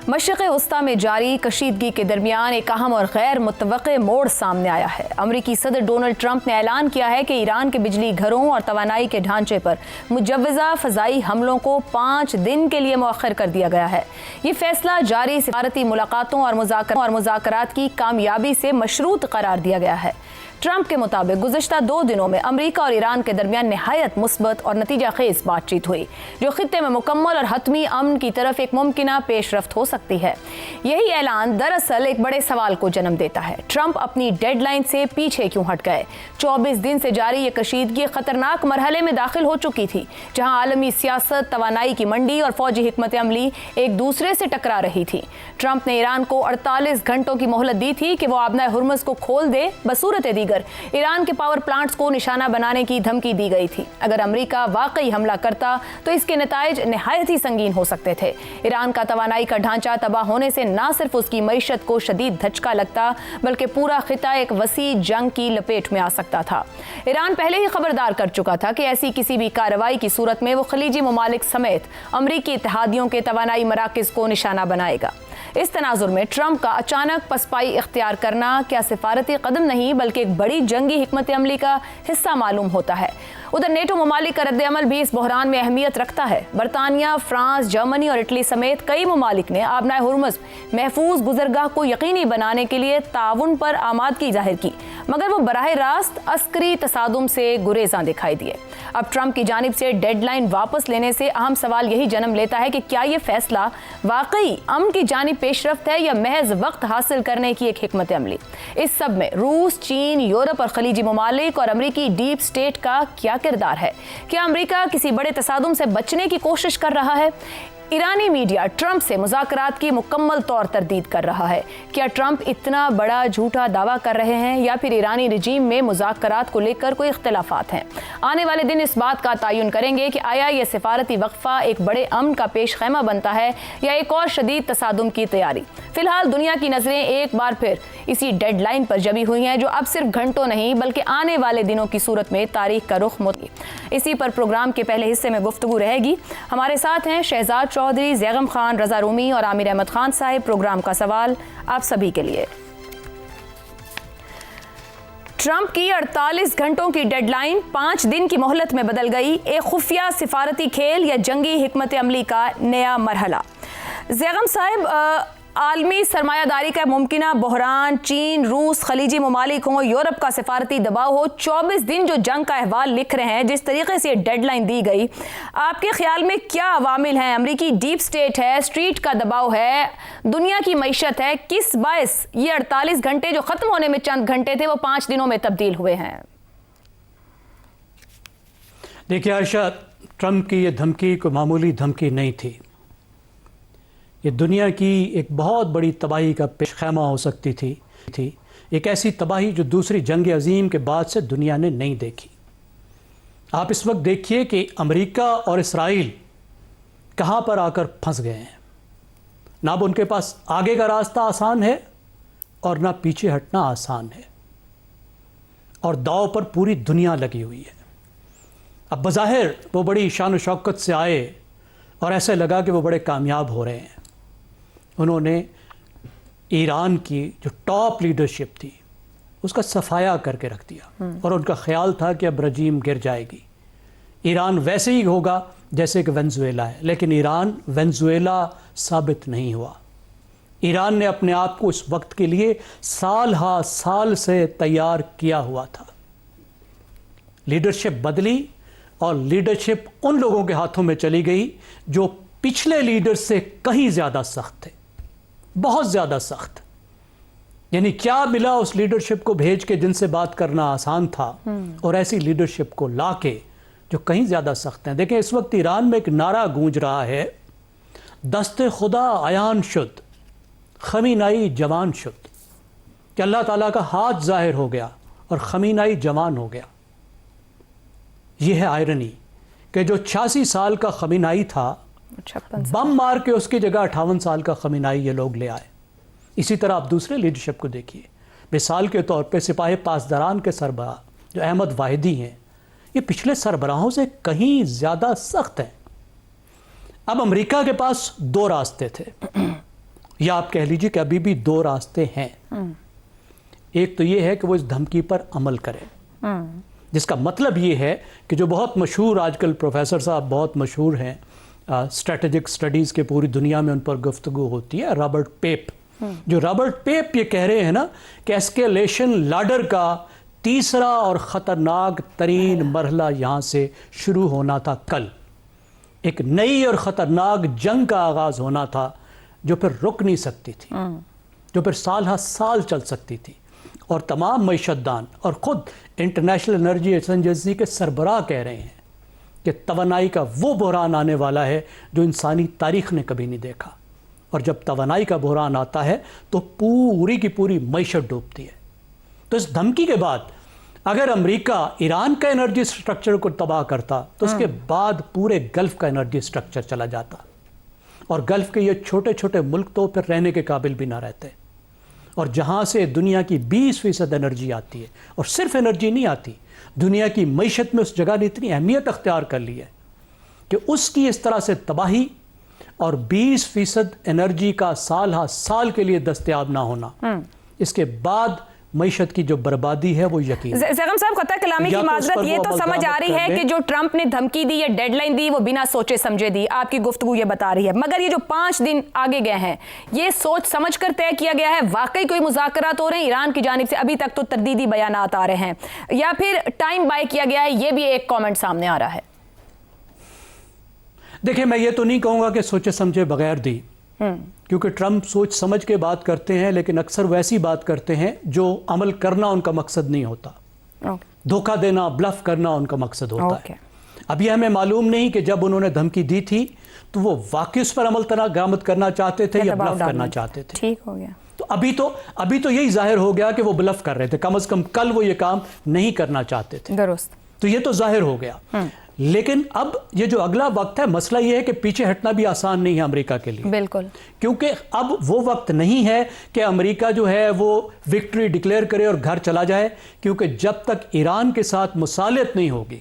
مشرق وسطی میں جاری کشیدگی کے درمیان ایک اہم اور غیر متوقع موڑ سامنے آیا ہے۔ امریکی صدر ڈونلڈ ٹرمپ نے اعلان کیا ہے کہ ایران کے بجلی گھروں اور توانائی کے ڈھانچے پر مجوزہ فضائی حملوں کو 5 دن کے لیے مؤخر کر دیا گیا ہے۔ یہ فیصلہ جاری سفارتی ملاقاتوں اور مذاکرات کی کامیابی سے مشروط قرار دیا گیا ہے۔ ٹرمپ کے مطابق گزشتہ 2 دنوں میں امریکہ اور ایران کے درمیان نہایت مثبت اور نتیجہ خیز بات چیت ہوئی، جو خطے میں مکمل اور حتمی امن کی طرف ایک ممکنہ پیش رفت ہو سکتی ہے۔ یہی اعلان دراصل ایک بڑے سوال کو جنم دیتا ہے: ٹرمپ اپنی ڈیڈ لائن سے پیچھے کیوں ہٹ گئے؟ 24 دن سے جاری یہ کشیدگی خطرناک مرحلے میں داخل ہو چکی تھی، جہاں عالمی سیاست، توانائی کی منڈی اور فوجی حکمت عملی ایک دوسرے سے ٹکرا رہی تھی۔ ٹرمپ نے ایران کو 48 گھنٹوں کی مہلت دی تھی کہ وہ آبنائے ہرمز کو کھول دے، بصورت دیگر ایران کے پاور پلانٹس کو نشانہ بنانے کی دھمکی دی گئی تھی۔ اگر امریکہ واقعی حملہ کرتا تو اس کے نتائج نہایت ہی سنگین ہو سکتے تھے۔ ایران کا توانائی کا ڈھانچہ تباہ ہونے سے نہ صرف اس کی معیشت کو شدید دھچکا لگتا، بلکہ پورا خطہ ایک وسیع جنگ کی لپیٹ میں آ سکتا تھا۔ ایران پہلے ہی خبردار کر چکا تھا کہ ایسی کسی بھی کارروائی کی صورت میں وہ خلیجی ممالک سمیت امریکی اتحادیوں کے توانائی مراکز کو نشانہ بنائے گا۔ اس تناظر میں ٹرمپ کا اچانک پسپائی اختیار کرنا کیا سفارتی قدم نہیں بلکہ ایک بڑی جنگی حکمت عملی کا حصہ معلوم ہوتا ہے۔ ادھر نیٹو ممالک کا رد عمل بھی اس بحران میں اہمیت رکھتا ہے۔ برطانیہ، فرانس، جرمنی اور اٹلی سمیت کئی ممالک نے آبنائے ہرمز محفوظ گزرگاہ کو یقینی بنانے کے لیے تعاون پر آمادگی ظاہر کی، مگر وہ براہ راست عسکری تصادم سے گریزاں دکھائی دیے۔ اب ٹرمپ کی جانب سے ڈیڈ لائن واپس لینے سے اہم سوال یہی جنم لیتا ہے کہ کیا یہ فیصلہ واقعی امن کی جانب پیش رفت ہے یا محض وقت حاصل کرنے کی ایک حکمت عملی؟ اس سب میں روس، چین، یورپ اور خلیجی ممالک اور امریکی ڈیپ سٹیٹ کا کیا کردار ہے؟ کیا امریکہ کسی بڑے تصادم سے بچنے کی کوشش کر رہا ہے؟ ایرانی میڈیا ٹرمپ سے مذاکرات کی مکمل طور تردید کر رہا ہے۔ کیا ٹرمپ اتنا بڑا جھوٹا دعویٰ کر رہے ہیں یا پھر ایرانی رجیم میں مذاکرات کو لے کر کوئی اختلافات ہیں؟ آنے والے دن اس بات کا تعین کریں گے کہ آیا یہ سفارتی وقفہ ایک بڑے امن کا پیش خیمہ بنتا ہے یا ایک اور شدید تصادم کی تیاری۔ فی الحال دنیا کی نظریں ایک بار پھر اسی ڈیڈ لائن پر جمی ہوئی ہیں، جو اب صرف گھنٹوں نہیں بلکہ آنے والے دنوں کی صورت میں تاریخ کا رخ اسی پر پروگرام کے پہلے حصے میں گفتگو رہے گی۔ ہمارے ساتھ ہیں شہزاد چودھری، زیغم خان، رضا رومی اور عامر احمد خان صاحب۔ پروگرام کا سوال آپ سبھی کے لیے: ٹرمپ کی 48 گھنٹوں کی ڈیڈ لائن 5 دن کی مہلت میں بدل گئی، ایک خفیہ سفارتی کھیل یا جنگی حکمت عملی کا نیا مرحلہ؟ زیغم صاحب، عالمی سرمایہ داری کا ممکنہ بحران، چین، روس، خلیجی ممالک ہوں، یورپ کا سفارتی دباؤ ہو، 24 دن جو جنگ کا احوال لکھ رہے ہیں، جس طریقے سے یہ ڈیڈ لائن دی گئی، آپ کے خیال میں کیا عوامل ہیں؟ امریکی ڈیپ سٹیٹ ہے، اسٹریٹ کا دباؤ ہے، دنیا کی معیشت ہے، کس باعث یہ 48 گھنٹے جو ختم ہونے میں چند گھنٹے تھے وہ 5 دنوں میں تبدیل ہوئے ہیں؟ دیکھیے عائشہ، ٹرمپ کی یہ دھمکی کوئی معمولی دھمکی نہیں تھی۔ یہ دنیا کی ایک بہت بڑی تباہی کا پیش خیمہ ہو سکتی تھی، ایک ایسی تباہی جو دوسری جنگ عظیم کے بعد سے دنیا نے نہیں دیکھی۔ آپ اس وقت دیکھیے کہ امریکہ اور اسرائیل کہاں پر آ کر پھنس گئے ہیں۔ نہ اب ان کے پاس آگے کا راستہ آسان ہے اور نہ پیچھے ہٹنا آسان ہے، اور داؤ پر پوری دنیا لگی ہوئی ہے۔ اب بظاہر وہ بڑی شان و شوکت سے آئے اور ایسے لگا کہ وہ بڑے کامیاب ہو رہے ہیں۔ انہوں نے ایران کی جو ٹاپ لیڈرشپ تھی اس کا صفایا کر کے رکھ دیا، اور ان کا خیال تھا کہ اب رجیم گر جائے گی، ایران ویسے ہی ہوگا جیسے کہ وینزویلا ہے۔ لیکن ایران وینزویلا ثابت نہیں ہوا۔ ایران نے اپنے آپ کو اس وقت کے لیے سال ہا سال سے تیار کیا ہوا تھا۔ لیڈرشپ بدلی اور لیڈرشپ ان لوگوں کے ہاتھوں میں چلی گئی جو پچھلے لیڈر سے کہیں زیادہ سخت تھے، بہت زیادہ سخت۔ یعنی کیا ملا اس لیڈرشپ کو بھیج کے جن سے بات کرنا آسان تھا، اور ایسی لیڈرشپ کو لا کے جو کہیں زیادہ سخت ہیں۔ دیکھیں اس وقت ایران میں ایک نعرہ گونج رہا ہے: دست خدا عیان شد، خمینائی جوان شد، کہ اللہ تعالیٰ کا ہاتھ ظاہر ہو گیا اور خمینائی جوان ہو گیا۔ یہ ہے آئرنی کہ جو 86 سال کا خمینائی تھا، بم مار کے اس کی جگہ 58 سال کا خمینائی یہ لوگ لے آئے۔ اسی طرح آپ دوسرے لیڈرشپ کو دیکھیے۔ مثال کے طور پہ سپاہی پاسداران کے سربراہ جو احمد واحدی ہیں، یہ پچھلے سربراہوں سے کہیں زیادہ سخت ہیں۔ اب امریکہ کے پاس 2 راستے تھے۔ یا آپ کہہ لیجیے کہ ابھی بھی دو راستے ہیں. ایک تو یہ ہے کہ وہ اس دھمکی پر عمل کرے, جس کا مطلب یہ ہے کہ جو بہت مشہور آج کل پروفیسر صاحب بہت مشہور ہیں اسٹریٹجک سٹڈیز کے پوری دنیا میں ان پر گفتگو ہوتی ہے, رابرٹ پیپ. جو رابرٹ پیپ یہ کہہ رہے ہیں نا کہ ایسکیلیشن لیڈر کا تیسرا اور خطرناک ترین مرحلہ یہاں سے شروع ہونا تھا کل. ایک نئی اور خطرناک جنگ کا آغاز ہونا تھا جو پھر رک نہیں سکتی تھی, جو پھر سال ہر سال چل سکتی تھی. اور تمام معیشت دان اور خود انٹرنیشنل انرجی ایجنسی کے سربراہ کہہ رہے ہیں کہ توانائی کا وہ بحران آنے والا ہے جو انسانی تاریخ نے کبھی نہیں دیکھا. اور جب توانائی کا بحران آتا ہے تو پوری کی پوری معیشت ڈوبتی ہے. تو اس دھمکی کے بعد اگر امریکہ ایران کا انرجی سٹرکچر کو تباہ کرتا تو اس کے بعد پورے گلف کا انرجی سٹرکچر چلا جاتا, اور گلف کے یہ چھوٹے چھوٹے ملک تو پھر رہنے کے قابل بھی نہ رہتے. اور جہاں سے دنیا کی 20% انرجی آتی ہے, اور صرف انرجی نہیں آتی, دنیا کی معیشت میں اس جگہ نے اتنی اہمیت اختیار کر لی ہے کہ اس کی اس طرح سے تباہی اور 20% انرجی کا سال ہر سال کے لیے دستیاب نہ ہونا, اس کے بعد معیشت کی جو بربادی ہے وہ یقین. زیغم صاحب خطہ کلامی کی معذرت, یہ تو سمجھ آ رہی ہے کہ جو ٹرمپ نے دھمکی دی یا ڈیڈ لائن دی وہ بنا سوچے سمجھے دی, آپ کی گفتگو یہ بتا رہی ہے. مگر یہ جو 5 دن آگے گئے ہیں یہ سوچ سمجھ کر طے کیا گیا ہے؟ واقعی کوئی مذاکرات ہو رہے ہیں ایران کی جانب سے؟ ابھی تک تو تردیدی بیانات آ رہے ہیں, یا پھر ٹائم بائی کیا گیا ہے؟ یہ بھی ایک کامنٹ سامنے آ رہا ہے. دیکھیں میں یہ تو نہیں کہوں گا کہ سوچے سمجھے بغیر دی, کیونکہ ٹرمپ سوچ سمجھ کے بات کرتے ہیں, لیکن اکثر ویسی بات کرتے ہیں جو عمل کرنا ان کا مقصد نہیں ہوتا. دھوکہ دینا, بلف کرنا ان کا مقصد ہوتا ہے. ابھی ہمیں معلوم نہیں کہ جب انہوں نے دھمکی دی تھی تو وہ واقعی اس پر عمل درآمد کرنا چاہتے تھے یا بلف کرنا چاہتے تھے. ٹھیک ہو گیا. تو ابھی تو یہی ظاہر ہو گیا کہ وہ بلف کر رہے تھے, کم از کم کل وہ یہ کام نہیں کرنا چاہتے تھے. درست. تو یہ تو ظاہر ہو گیا. لیکن اب یہ جو اگلا وقت ہے, مسئلہ یہ ہے کہ پیچھے ہٹنا بھی آسان نہیں ہے امریکہ کے لیے. بالکل. کیونکہ اب وہ وقت نہیں ہے کہ امریکہ جو ہے وہ وکٹری ڈکلیئر کرے اور گھر چلا جائے, کیونکہ جب تک ایران کے ساتھ مصالحت نہیں ہوگی,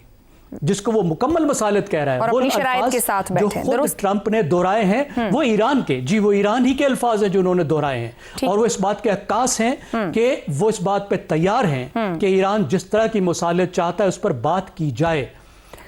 جس کو وہ مکمل مصالحت کہہ رہا ہے, اور اپنی شرائط کے ساتھ بیٹھے جو خود ٹرمپ نے دہرائے ہیں وہ ایران کے, وہ ایران ہی کے الفاظ ہیں جو انہوں نے دہرائے ہیں, اور وہ اس بات کے عکاس ہیں کہ وہ اس بات پہ تیار ہیں کہ ایران جس طرح کی مصالحت چاہتا ہے اس پر بات کی جائے,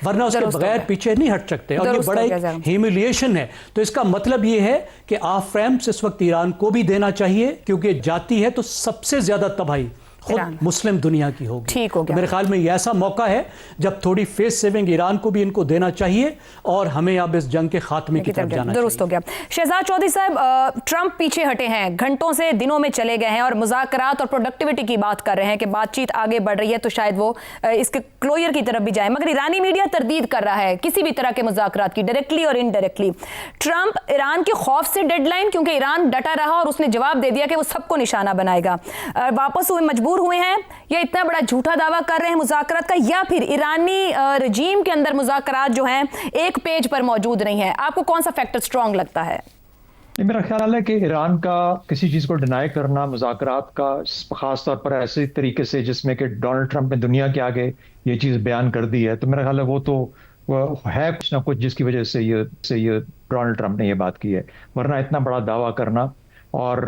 ورنہ اس کے بغیر پیچھے نہیں ہٹ سکتے. اور یہ بڑا ایک ہیوملیشن ہے. تو اس کا مطلب یہ ہے کہ آف ریمپس اس وقت ایران کو بھی دینا چاہیے, کیونکہ جاتی ہے تو سب سے زیادہ تباہی خود مسلم دنیا کی ہوگی. ٹھیک ہو گیا. میرے خیال میں یہ ایسا موقع ہے جب تھوڑی فیس سیونگ ایران کو بھی ان کو دینا چاہیے, اور ہمیں اب اس جنگ کے خاتمے کی طرف جانا چاہیے. درست ہو گیا. شہزاد چودھری صاحب, ٹرمپ پیچھے ہٹے ہیں, گھنٹوں سے دنوں میں چلے گئے ہیں, اور مذاکرات اور پروڈکٹیوٹی کی بات کر رہے ہیں کہ بات چیت آگے بڑھ رہی ہے تو شاید وہ اس کے کلوئر کی طرف بھی جائیں, مگر ایرانی میڈیا تردید کر رہا ہے کسی بھی طرح کے مذاکرات کی, ڈائریکٹلی اور انڈائریکٹلی. ٹرمپ ایران کے خوف سے ڈیڈ لائن, کیونکہ ایران ڈٹا رہا اور اس نے جواب دے دیا کہ وہ سب کو نشانہ بنائے گا, واپس ہوئے مجبور ہوئے ہیں, یا اتنا بڑا جھوٹا دعویٰ کر رہے ہیں مذاکرات کا, یا پھر ایرانی رجیم کے اندر مذاکرات جو ہیں ایک پیج پر موجود نہیں ہیں؟ آپ کو کون سا فیکٹر سٹرونگ لگتا ہے؟ میرا خیال ہے کہ ایران کا کسی چیز کو ڈینائی کرنا مذاکرات کا, خاص طور پر ایسے طریقے سے جس میں کہ ڈونلڈ ٹرمپ نے دنیا کے آگے یہ چیز بیان کر دی ہے, تو میرا خیال ہے وہ تو ہے کچھ نہ کچھ جس کی وجہ سے یہ ڈونلڈ ٹرمپ نے یہ بات کی ہے. ورنہ اتنا بڑا دعویٰ کرنا, اور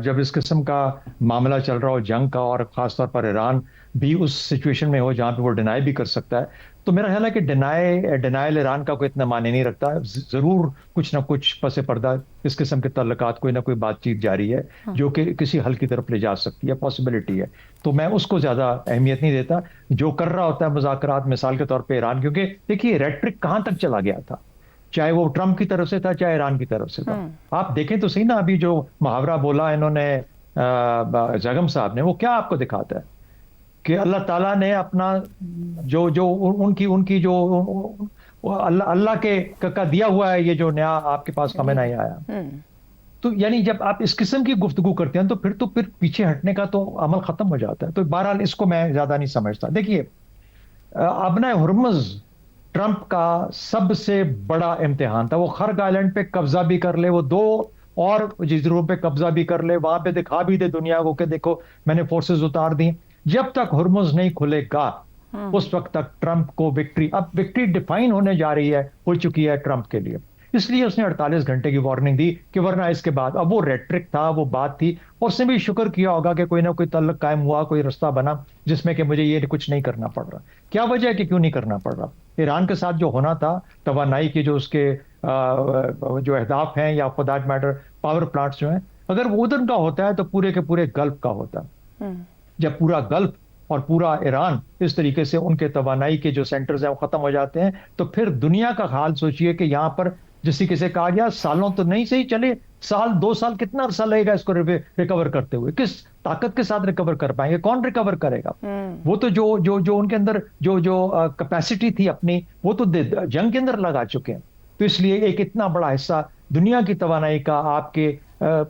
جب اس قسم کا معاملہ چل رہا ہو جنگ کا, اور خاص طور پر ایران بھی اس سچویشن میں ہو جہاں پہ وہ ڈینائی بھی کر سکتا ہے, تو میرا خیال ہے کہ ڈینائل ایران کا کوئی اتنا معنی نہیں رکھتا. ضرور کچھ نہ کچھ پس پردہ اس قسم کے تعلقات, کوئی نہ کوئی بات چیت جاری ہے جو کہ کسی حل کی طرف لے جا سکتی ہے, پاسبلٹی ہے. تو میں اس کو زیادہ اہمیت نہیں دیتا. جو کر رہا ہوتا ہے مذاکرات, مثال کے طور پہ ایران, کیونکہ دیکھیے ریٹرک کہاں تک چلا گیا تھا, چاہے وہ ٹرمپ کی طرف سے تھا چاہے ایران کی طرف سے تھا. آپ دیکھیں تو صحیح نا, ابھی جو محاورہ بولا انہوں نے زیغم صاحب نے, وہ کیا آپ کو دکھاتا ہے کہ اللہ تعالیٰ نے اپنا جو ان کی جو اللہ کے کا دیا ہوا ہے, یہ جو نیا آپ کے پاس خامنہ ای آیا. تو یعنی جب آپ اس قسم کی گفتگو کرتے ہیں تو پھر پیچھے ہٹنے کا تو عمل ختم ہو جاتا ہے. تو بہرحال اس کو میں زیادہ نہیں سمجھتا. دیکھیے, ابنۂ ہرمز ٹرمپ کا سب سے بڑا امتحان تھا. وہ خرگ آئلینڈ پہ قبضہ بھی کر لے, وہ 2 اور جزیروں پہ قبضہ بھی کر لے, وہاں پہ دکھا بھی دے دنیا کو کہ دیکھو میں نے فورسز اتار دی. جب تک ہرمز نہیں کھلے گا اس وقت تک ٹرمپ کو وکٹری, اب وکٹری ڈیفائن ہونے جا رہی ہے, ہو چکی ہے ٹرمپ کے لیے. اس لیے اس نے 48 گھنٹے کی وارننگ دی کہ ورنہ اس کے بعد اب وہ ریٹرک تھا، وہ بات تھی، اور اس نے بھی شکر کیا ہوگا کہ کوئی نہ کوئی تعلق قائم ہوا، کوئی رستہ بنا جس میں کہ مجھے یہ کچھ نہیں کرنا پڑ رہا. کیا وجہ ہے کہ کیوں نہیں کرنا پڑ رہا؟ ایران کے ساتھ جو ہونا تھا، توانائی کے جو اس کے جو اہداف ہیں، یا for that matter power plants جو ہیں، اگر وہ ادھر کا ہوتا ہے تو پورے کے پورے گلف کا ہوتا ہے. جب پورا گلف اور پورا ایران اس طریقے سے ان کے توانائی کے جو سینٹرز ہیں وہ ختم ہو جاتے ہیں، تو پھر دنیا کا حال سوچئے کہ یہاں پر جس طریقے سے کہا گیا سالوں تو نہیں صحیح چلے، سال 2 سال کتنا عرصہ لگے گا اس کو ریکور کرتے ہوئے؟ کس طاقت کے ساتھ ریکور کر پائیں گے؟ کون ریکور کرے گا؟ وہ تو جو ان کے اندر جو کیپیسٹی تھی اپنی، وہ تو جنگ کے اندر لگا چکے ہیں. تو اس لیے ایک اتنا بڑا حصہ دنیا کی توانائی کا آپ کے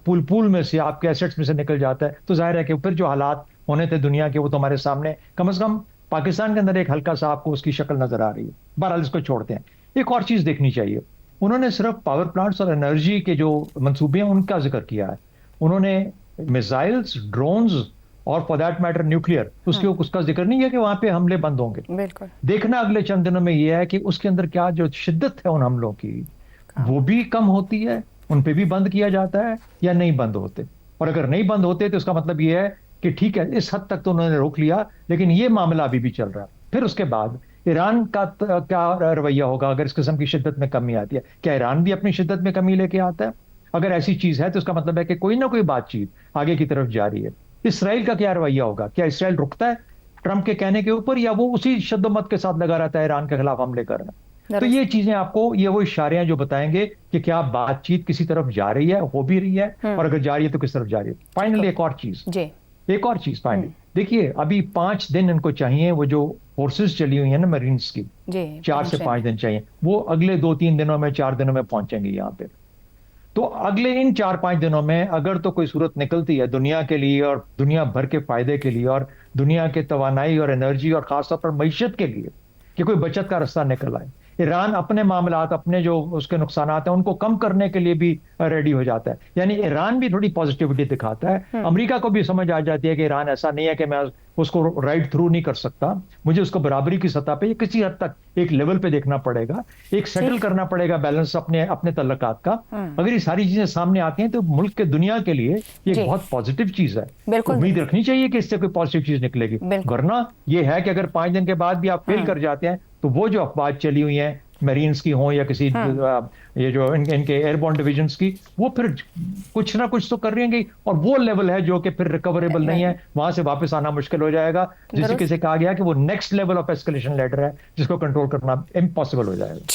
پول میں سے، آپ کے ایسٹس میں سے نکل جاتا ہے، تو ظاہر ہے کہ پھر جو حالات ہونے تھے دنیا کے، وہ تو ہمارے سامنے کم از کم پاکستان کے اندر ایک ہلکا سا آپ کو اس کی شکل نظر آ رہی ہے. بہرحال اس کو چھوڑتے ہیں. ایک اور چیز دیکھنی چاہیے، انہوں نے صرف پاور پلانٹس اور انرجی کے جو منصوبے ہیں ان کا ذکر کیا ہے. انہوں نے میزائلز، ڈرونز اور فار دیٹ میٹر نیوکلیئر، اس کا ذکر نہیں ہے کہ وہاں پہ حملے بند ہوں گے. بالکل دیکھنا اگلے چند دنوں میں یہ ہے کہ اس کے اندر کیا جو شدت ہے ان حملوں کی، وہ بھی کم ہوتی ہے، ان پہ بھی بند کیا جاتا ہے یا نہیں بند ہوتے. اور اگر نہیں بند ہوتے تو اس کا مطلب یہ ہے کہ ٹھیک ہے اس حد تک تو انہوں نے روک لیا، لیکن یہ معاملہ ابھی بھی چل رہا ہے. پھر اس کے بعد ایران کا کیا رویہ ہوگا اگر اس قسم کی شدت میں کمی آتی ہے؟ کیا ایران بھی اپنی شدت میں کمی لے کے آتا ہے؟ اگر ایسی چیز ہے تو اس کا مطلب ہے کہ کوئی نہ کوئی بات چیت آگے کی طرف جاری ہے. اسرائیل کا کیا رویہ ہوگا؟ کیا اسرائیل رکتا ہے ٹرمپ کے کہنے کے اوپر، یا وہ اسی شد و مت کے ساتھ لگا رہتا ہے ایران کے خلاف حملے کرنا؟ تو یہ چیزیں آپ کو، یہ وہ اشارے ہیں جو بتائیں گے کہ کیا بات چیت کسی طرف جا رہی ہے، ہو بھی رہی ہے، اور اگر جا رہی ہے تو کس طرف جا رہی ہے. فائنلی ایک اور چیز فائنلی دیکھیے، ابھی 5 دن ان کو چاہیے، وہ جو فورسز چلی ہوئی ہیں نا میرینز کی، 4 سے 5 دن چاہیے، وہ اگلے 2-3 دنوں میں، 4 دنوں میں پہنچیں گے یہاں پہ. تو اگلے ان 4-5 دنوں میں اگر تو کوئی صورت نکلتی ہے دنیا کے لیے اور دنیا بھر کے فائدے کے لیے اور دنیا کے توانائی اور انرجی اور خاص طور پر معیشت کے لیے، کہ کوئی بچت کا رستہ نکل آئے، ایران اپنے معاملات، اپنے جو اس کے نقصانات ہیں ان کو کم کرنے کے لیے بھی ریڈی ہو جاتا ہے. یعنی ایران بھی تھوڑی پازیٹیوٹی دکھاتا ہے. امریکہ کو بھی سمجھ آ جاتی ہے کہ ایران ایسا نہیں ہے کہ میں اس کو رائٹ تھرو نہیں کر سکتا، مجھے اس کو برابری کی سطح پہ کسی حد تک ایک لیول پہ دیکھنا پڑے گا، ایک سیٹل کرنا پڑے گا بیلنس اپنے تعلقات کا. اگر یہ ساری چیزیں سامنے آتی ہیں تو ملک کے، دنیا کے لیے یہ ایک بہت پازیٹیو چیز ہے. امید رکھنی چاہیے کہ اس سے کوئی پازیٹیو چیز نکلے گی. ورنہ یہ ہے کہ اگر 5 دن کے بعد بھی آپ فیل کر جاتے ہیں تو وہ جو افواج چلی ہوئی ہیں میرینز کی ہوں یا کسی یہ جو ان کے ایئر بورن ڈویژنز کی، وہ پھر کچھ نہ کچھ تو کر رہیں گے، اور وہ لیول ہے جو کہ پھر ریکوریبل نہیں ہے، وہاں سے واپس آنا مشکل ہو جائے گا. جس سے کہا گیا کہ وہ نیکسٹ لیول آف ایسکیلیشن لیڈر ہے جس کو کنٹرول کرنا امپاسبل ہو جائے گا.